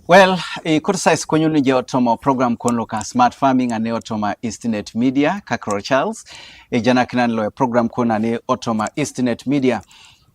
Well, kursa kwenye ni otoma program kono ka smart farming ane otoma Eastnet Media kakro Charles jana kinan lo program kono ane otoma Eastnet Media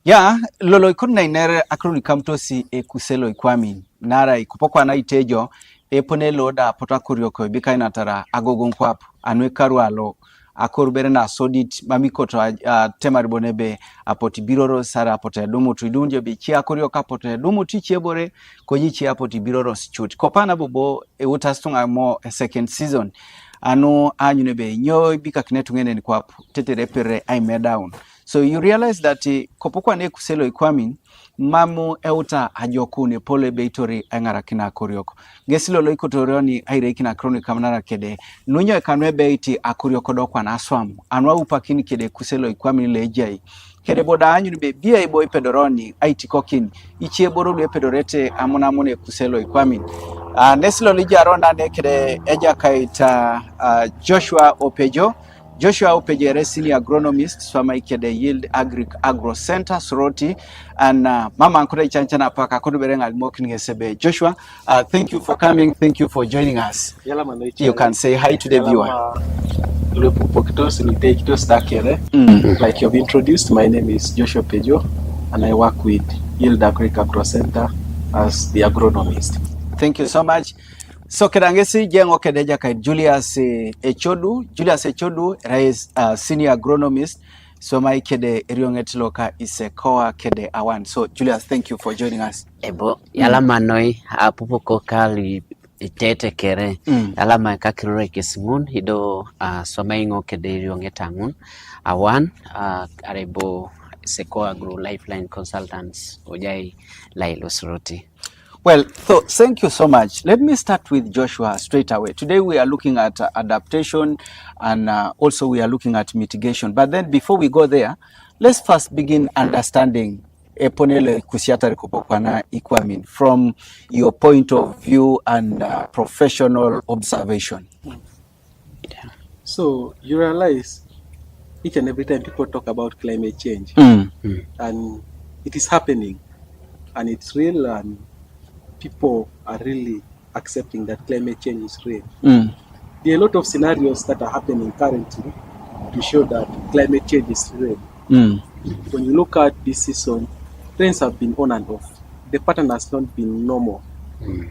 ya lolo ikonna inere akroni kamtosi kuselo ikwami nara ikupokwa na itejo ponelo da potakurio ko bikaina tara agogon kwap anwe karwalo akorbere na sodit mamikoto temari bonebe apoti biroro sara apoti dumu tuidunje bichi akorio kapoto dumu tichiebore konyichi apoti biroro shoot kopana bobo utastunga mo a second season ano anyunebe nyo bika kinetungene ni kwa teterepere I down. So you realize that kopokwa ne kuselo ikwamin mamu euta ajokune pole beitori angara kina korioko gesilo lo ikotorioni aire kina chronic kamnara kede nunyo ekanwe beiti akorioko dokwa na aswamu anwa upakini kede kuselo ikwamin lejai kede boda anyu ni bia ibo ipedoroni aiti kokin ichie boru epedorete amuna mune kuselo ikwamin nesilo lija ronda ne kede eja kaita Joshua Opejere, senior agronomist, Swamaikede Yield Agro Center, Soroti, and Mama Ankure Chanchana Paka Kudubereng Almokin Sebe. Joshua, thank you for coming. Thank you for joining us. You can say hi to the viewer. Like you've introduced, my name is Joshua Pejo, and I work with Yield Agro Center as the agronomist. Thank you so much. So kedangesi jengo kedeja kai Julius Echodu is senior agronomist. So my kede eriongetloka isekoa kede awan. So Julius, thank you for joining us. Ebo yala manoi apupo kokali itete kere yala makakirore kesimun hido somaingo kede eriongetangun awan arebo isekoa agro lifeline consultants ojai lailo Soroti. Well, so thank you so much. Let me start with Joshua straight away. Today we are looking at adaptation and also we are looking at mitigation. But then before we go there, let's first begin understanding Eponele Kusiatari Kopokwana Ikwamin from your point of view and professional observation. So you realize each and every time people talk about climate change and it is happening and it's real and people are really accepting that climate change is real. There are a lot of scenarios that are happening currently to show that climate change is real. When you look at this season, rains have been on and off. The pattern has not been normal. You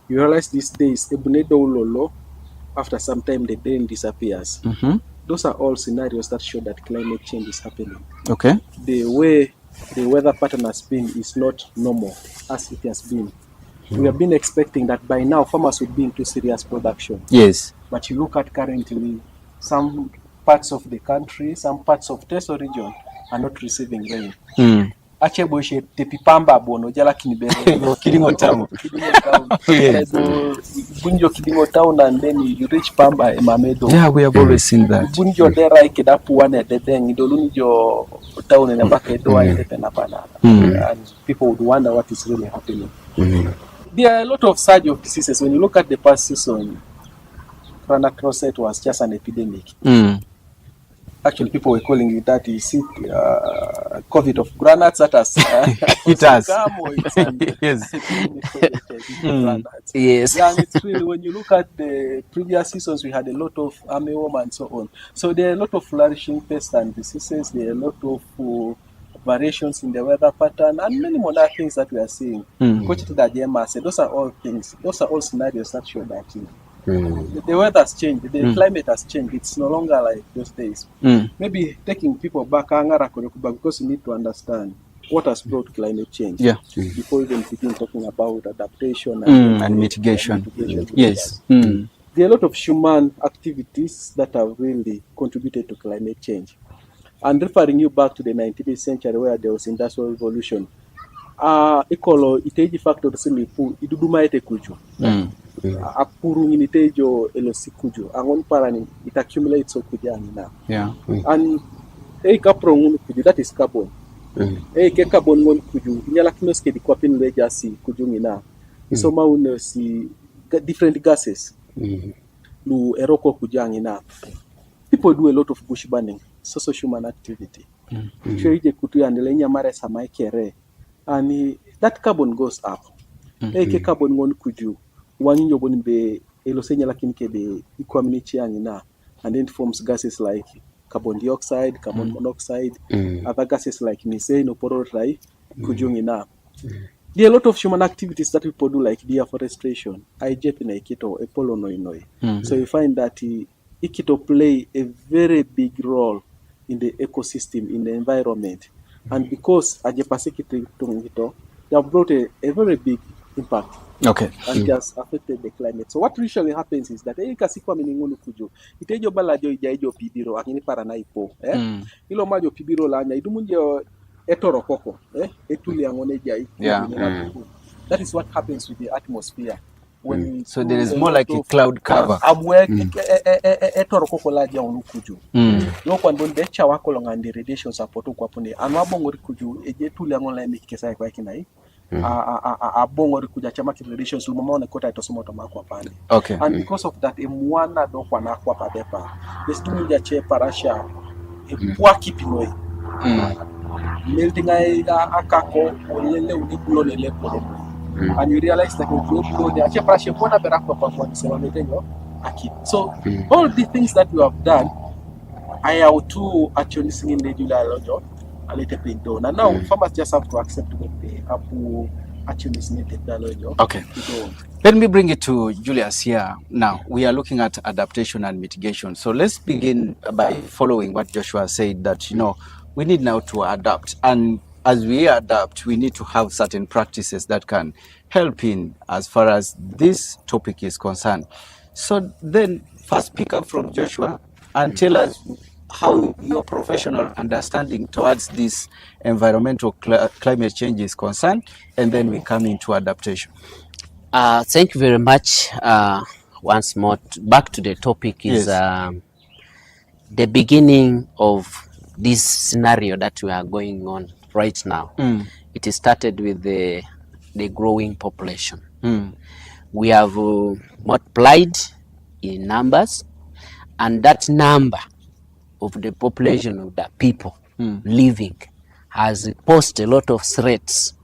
realize these days, after some time the rain disappears. Those are all scenarios that show that climate change is happening. Okay. The way the weather pattern has been is not normal as it has been. We have been expecting that by now farmers would be into serious production. Yes. But you look at currently some parts of the country, some parts of Teso region are not receiving rain. Acheboshe tepipamba bono jala kinibere Kilimo town. Bunjo Kilimo town and then you reach Pamba Mamedo. Yeah, we have always seen that. Bunjo dera ikedapu wane dedeng idolunjo town in Abakedo and people would wonder what is really happening. There are a lot of surge of diseases. When you look at the past season, Chronic Crosset was just an epidemic. Actually, people were calling it that. You see, COVID of granates that has it has. Yes. Yes. Yeah, and it's really, when you look at the previous seasons, we had a lot of armyworm and so on. So there are a lot of flourishing pests and diseases. There are a lot of variations in the weather pattern and many more other things that we are seeing. Coach to the GMA said, those are all things. Those are all scenarios that show that the weather has changed, the climate has changed. It's no longer like those days. Maybe taking people back because you need to understand what has brought climate change. Yeah. Before even begin talking about adaptation and mitigation. Yes. There are a lot of human activities that have really contributed to climate change. And referring you back to the 19th century where there was industrial revolution, ekolo iteji factor simipu iduduma ete kuju. Apuru nitejo elosi kuju. Angon parani it accumulates so kujani na. Yeah. And kapro kuju, that is carbon. Ke carbon ngon kuju inyala kinoske di kwapin legacy kuju ngina. Isoma unosi different gases. Lu eroko kujangi na. People do a lot of bush burning, social human activity. Kutu ya ndelenya mare samai kere and that carbon goes up. Eke carbon ngon kuju wani nyoboni be elosenya lakini kebe ikwamini chiangina, and then it forms gases like carbon dioxide, carbon monoxide, other gases like methane or porotrai kujungina. There are a lot of human activities that people do, like deforestation. Ijepina ikito epolo noi. So you find that ikito play a very big role in the ecosystem, in the environment, and because ajepasikito they have brought a very big impact. Okay. And it has affected the climate. So what usually happens is that kasikwa miningunu kujo itejo balajo ijaijo pibiro akini parana ipo ilo majo pibiro lanya idumunjo etoro koko etuli angone jai. That is what happens with the atmosphere when so there is more like a cloud cover etoro koko laja onu kujo no kwandon de chawa ko ngandi radiation support ko apone anwabongo kujo ejetuli angone mikikesa kwa kinai abongo rikuja chama radiations lumama kota itosoma tomakwa pale. Okay. And because of that emwana do kwana kwa padepa destumija che parasha epwa kipinoi melting akako olele unikulo lele polo and you realize that you go there che parasha pona berakwa kwa nisema metenyo aki. So all the things that you have done I have to actually sing in the July lojo a little bit done. And now farmers just have to accept what they have to actually sing technology. Okay. Let me bring it to Julius here. Now, we are looking at adaptation and mitigation. So let's begin by following what Joshua said, that, we need now to adapt. And as we adapt, we need to have certain practices that can help in as far as this topic is concerned. So then first pick up from Joshua and tell us how your professional understanding towards this environmental climate change is concerned, and then we come into adaptation. Thank you very much. Once more, back to the topic is the beginning of this scenario that we are going on right now. It started with the growing population. We have multiplied in numbers, and that number of the population of the people living has posed a lot of threats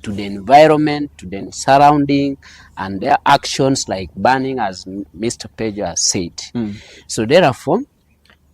to the environment, to the surrounding, and their actions like burning, as Mr. Page has said. So therefore,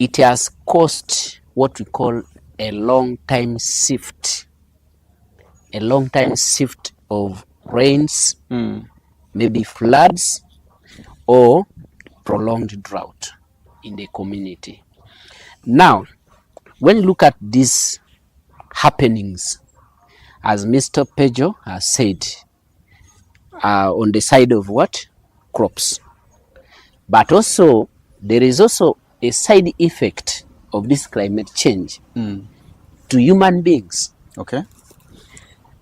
it has caused what we call a long-time shift. A long-time shift of rains, maybe floods, or prolonged drought in the community. Now, when you look at these happenings, as Mr. Pejo has said, on the side of what? Crops. But also, there is also a side effect of this climate change to human beings. Okay.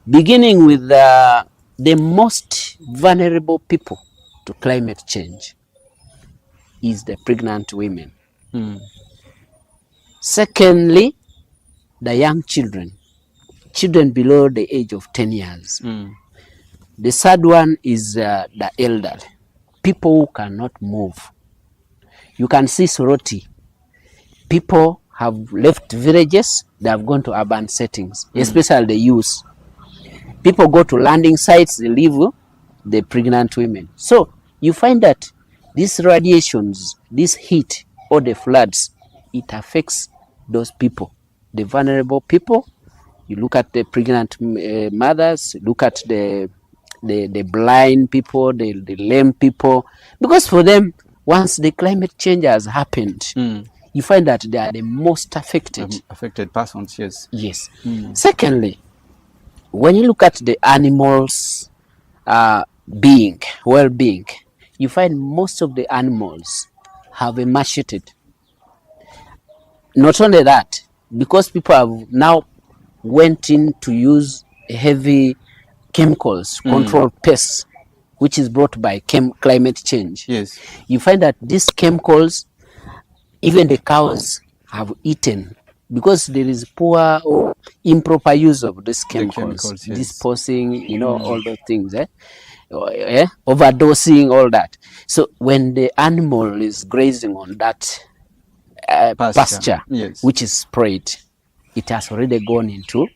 Beginning with the most vulnerable people to climate change is the pregnant women. Secondly, the young children below the age of 10 years. The third one is the elderly, people who cannot move. You can see Soroti. People have left villages, they have gone to urban settings, especially the youth. People go to landing sites, they leave the pregnant women. So you find that these radiations, this heat, or the floods, it affects those people, the vulnerable people. You look at the pregnant mothers, look at the blind people, the lame people, because for them, once the climate change has happened, you find that they are the most affected. Affected persons, yes. Yes. Secondly, when you look at the animals' well-being, you find most of the animals have emaciated. Not only that, because people have now went in to use heavy chemicals, control pests, which is brought by climate change. Yes. You find that these chemicals, even the cows have eaten, because there is poor or improper use of these chemicals, yes. disposing, all those things, overdosing, all that. So when the animal is grazing on that pasture, yes, which is sprayed, it has already gone into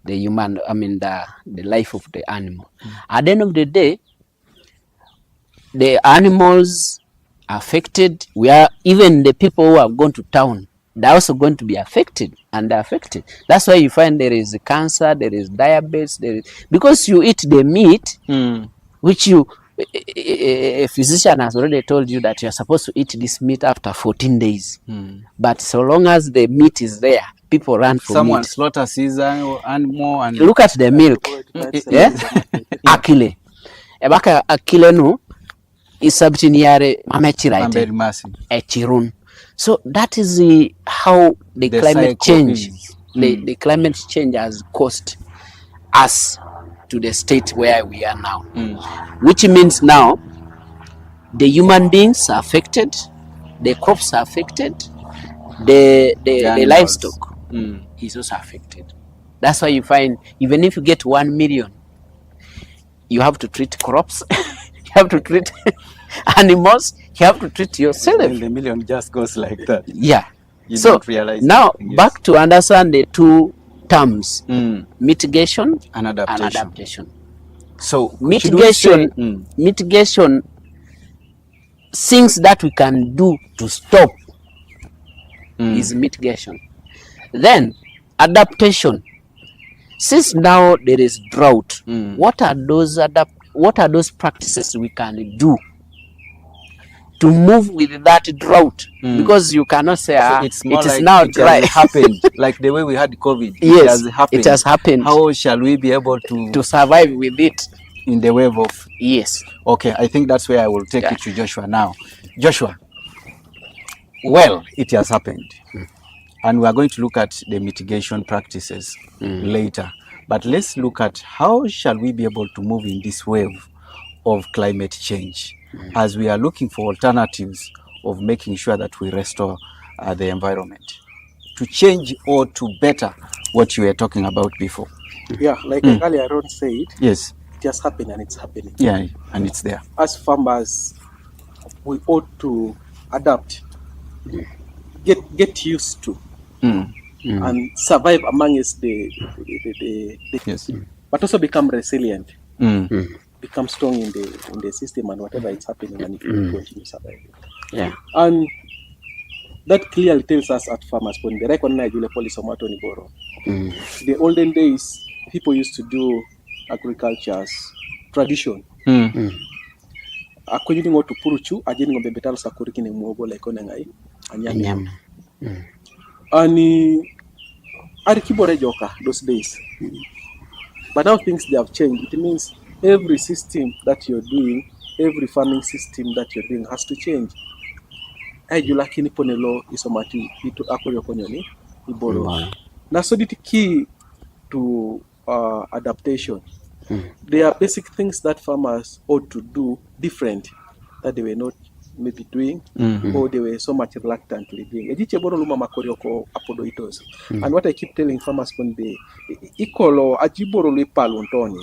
the human, I mean the life of the animal. At the end of the day, the animals affected. We are even the people who have gone to town. They're also going to be affected, and they're affected. That's why you find there is cancer, there is diabetes, because you eat the meat, which a physician has already told you that you are supposed to eat this meat after 14 days. But so long as the meat is there, people run for Someone meat. slaughters his animal and Look at the milk. Akile. Ebaka akile no isabtiniare mamechiraite. Echirun. So that is how the climate change, the climate change has caused us to the state where we are now. Which means now the human beings are affected, the crops are affected, the livestock is also affected. That's why you find even if you get 1 million, you have to treat crops, you have to treat animals, you have to treat yourself. And the million just goes like that. Yeah. You so don't realize now anything, yes. Back to understand the two terms, mitigation and adaptation. So mitigation, things that we can do to stop is mitigation. Then adaptation. Since now there is drought, what are those practices we can do to move with that drought? Because you cannot say it's more it is like now it dry. has happened like the way we had COVID. Yes, it has happened. How shall we be able to survive with it in the wave of? Yes. Okay, I think that's where I will take it to Joshua now. Joshua, well, it has happened. And we are going to look at the mitigation practices later. But let's look at how shall we be able to move in this wave of climate change as we are looking for alternatives of making sure that we restore the environment to change or to better what you were talking about before. Yeah, like earlier Ron said, yes, it has happened and it's happening. Yeah, and it's there. As farmers, we ought to adapt, get used to, and survive amongst the yes, but also become resilient, become strong in the system and whatever is happening, and if you continue surviving. Yeah. And that clearly tells us at farmers when they recognize the policy of Boro. The olden days, people used to do agriculture as tradition. Akonyini ngoto puruchu ajeni ngombe betalo sakuriki ne muobo like onengai anyam. Ani arikibore joka those days. But now things they have changed. It means every system that you're doing, every farming system that you're doing has to change. Lakini ponelo isomati itu akoyo konyoni iboro. Na so the key to adaptation. There are basic things that farmers ought to do different that they were not maybe doing, or they were so much reluctantly doing. And what I keep telling farmers when they ikolo ajiboro le palontoni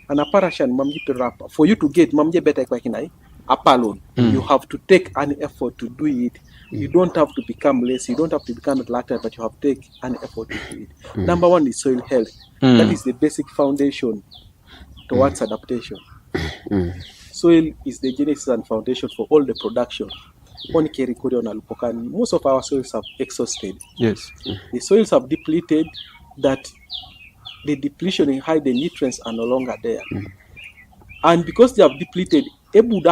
and a parashan mamji rapa for you to get mamje better kwakinai apalon. You have to take an effort to do it. You don't have to become lazy, you don't have to become reluctant, but you have to take an effort to do it. Number one is soil health. That is the basic foundation towards adaptation. Soil is the genesis and foundation for all the production. Most of our soils have exhausted. Yes. The soils have depleted, that the depletion in high the nutrients are no longer there. And because they have depleted, look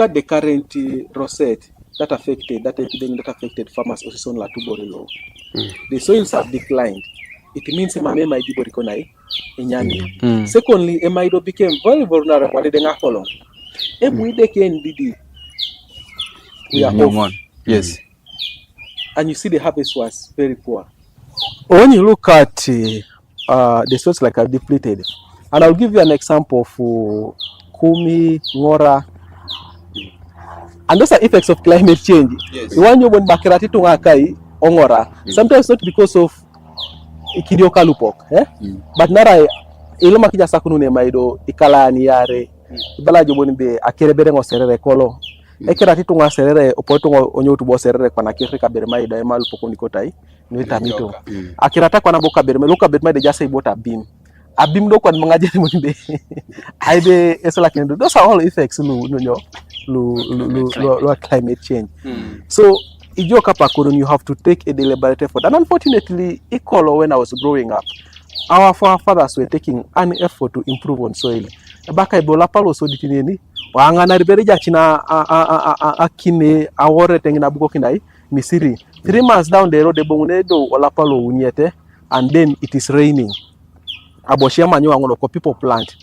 at the current rosette that affected farmers also on Latuborilo. The soils have declined. It means secondly, Emaido became very vulnerable. We are off. Yes. And you see the harvest was very poor. When you look at the soils like are depleted, and I'll give you an example for Kumi, Ngora, and those are effects of climate change. Yes. Sometimes not because of ikidioka lupok, but nara iloma kija sakunune maido ikalani yare bala joboni be akerebere ngo serere kolo ekera titunga serere opotungo onyotu bo serere kwa nakirika bere maida emalu poko nikotai nweta mito akirata kwa naboka ber meloka ber ma de jasa ibota bim abim do kwa mangaje mo be aide esola kendo those are all effects lu climate change. So ijo kapa koron you have to take a deliberate effort, and unfortunately equal when I was growing up our forefathers were taking an effort to improve on soil. Baka ibola palo so ditineni wangana ribere jachina akine awore tengina bugo kinai Misiri 3 months down the road ebongunedo wala palo unyete, and then it is raining aboshia manyo angono ko people plant,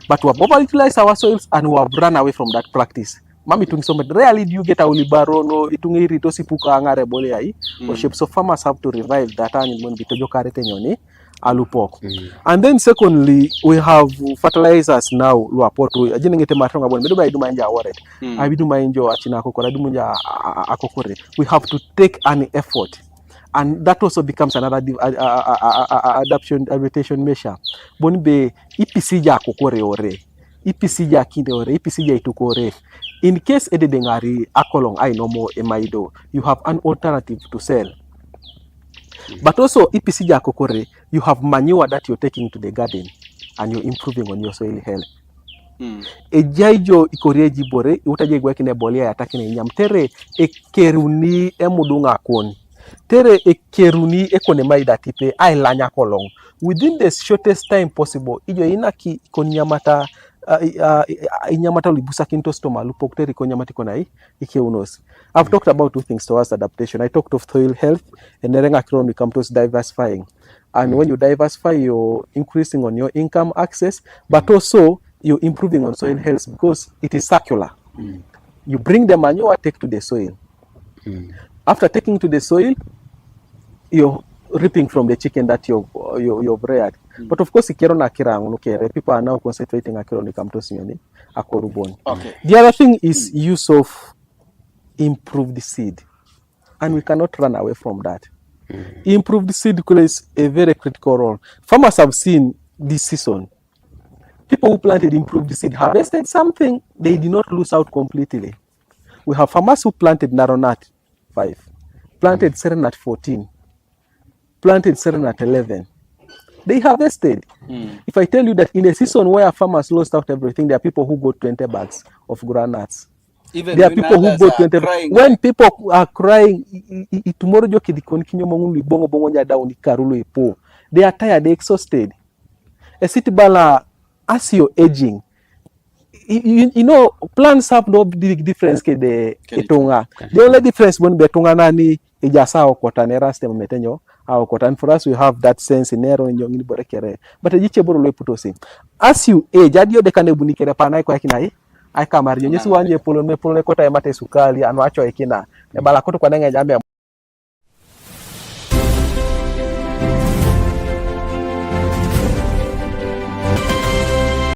but we have overutilized our soils and we have run away from that practice. Mami tungisoma rarely do you get a ulibaro no itungiri to sipuka ngare bole ai worship. So farmers have to revive that and when bitojo karete nyoni alupok. And then secondly we have fertilizers now luapoto ajine ngete matonga bon medo baidu manja waret abidu mainjo achina akokora dumunja akokore. We have to take an effort, and that also becomes another adaptation measure. Bonbe ipisija akokore ore ipisija kinde ore ipisija itukore. In case edengari akolong I no more emaido, you have an alternative to sell. But also ipisija kokore, you have manure that you're taking to the garden and you're improving on your soil health. Ejaijo ikoreji bore utaje gwekine bolia yatakine nyamtere ekeruni emudunga kon. Tere ekeruni ekone maida tipe ailanya kolong. Within the shortest time possible, ijo inaki konyamata inyamata libusa kinto stoma lupokter konyamati konai ike unos. I've talked about 2 things towards adaptation. I talked of soil health, and then we come to diversifying. And when you diversify, you're increasing on your income access, but also you're improving on soil health because it is circular. You bring the manure, take to the soil. After taking to the soil, you're reaping from the chicken that you've reared. But of course, people are now concentrating on akorubon. Okay. The other thing is use of improved seed, and we cannot run away from that. Improved seed plays a very critical role. Farmers have seen this season, people who planted improved seed harvested something, they did not lose out completely. We have farmers who planted Naronat 5, planted Serenat 14, planted Serenat 11. They harvested. If I tell you that in a season where farmers lost out everything, there are people who got 20 bags of groundnuts. Even there are people who go 20 crying, when people are crying tomorrow joki dikonkinyo mongu bongo bongo nya down ikarulo ipo, they are tired, they exhausted. A city bala, as you're aging, you know plants have no big difference ke the etonga. The only difference when betonga nani ejasa okotanera stem metenyo and for us we have that sense in nero in yongini borekere, but ejiche boro le putosi as you age adio de kane bunikere panai kwa kinai ai kamar nyesi wanye polo me polo kota emate sukali anu acho ekina e bala koto kwa nenge jambe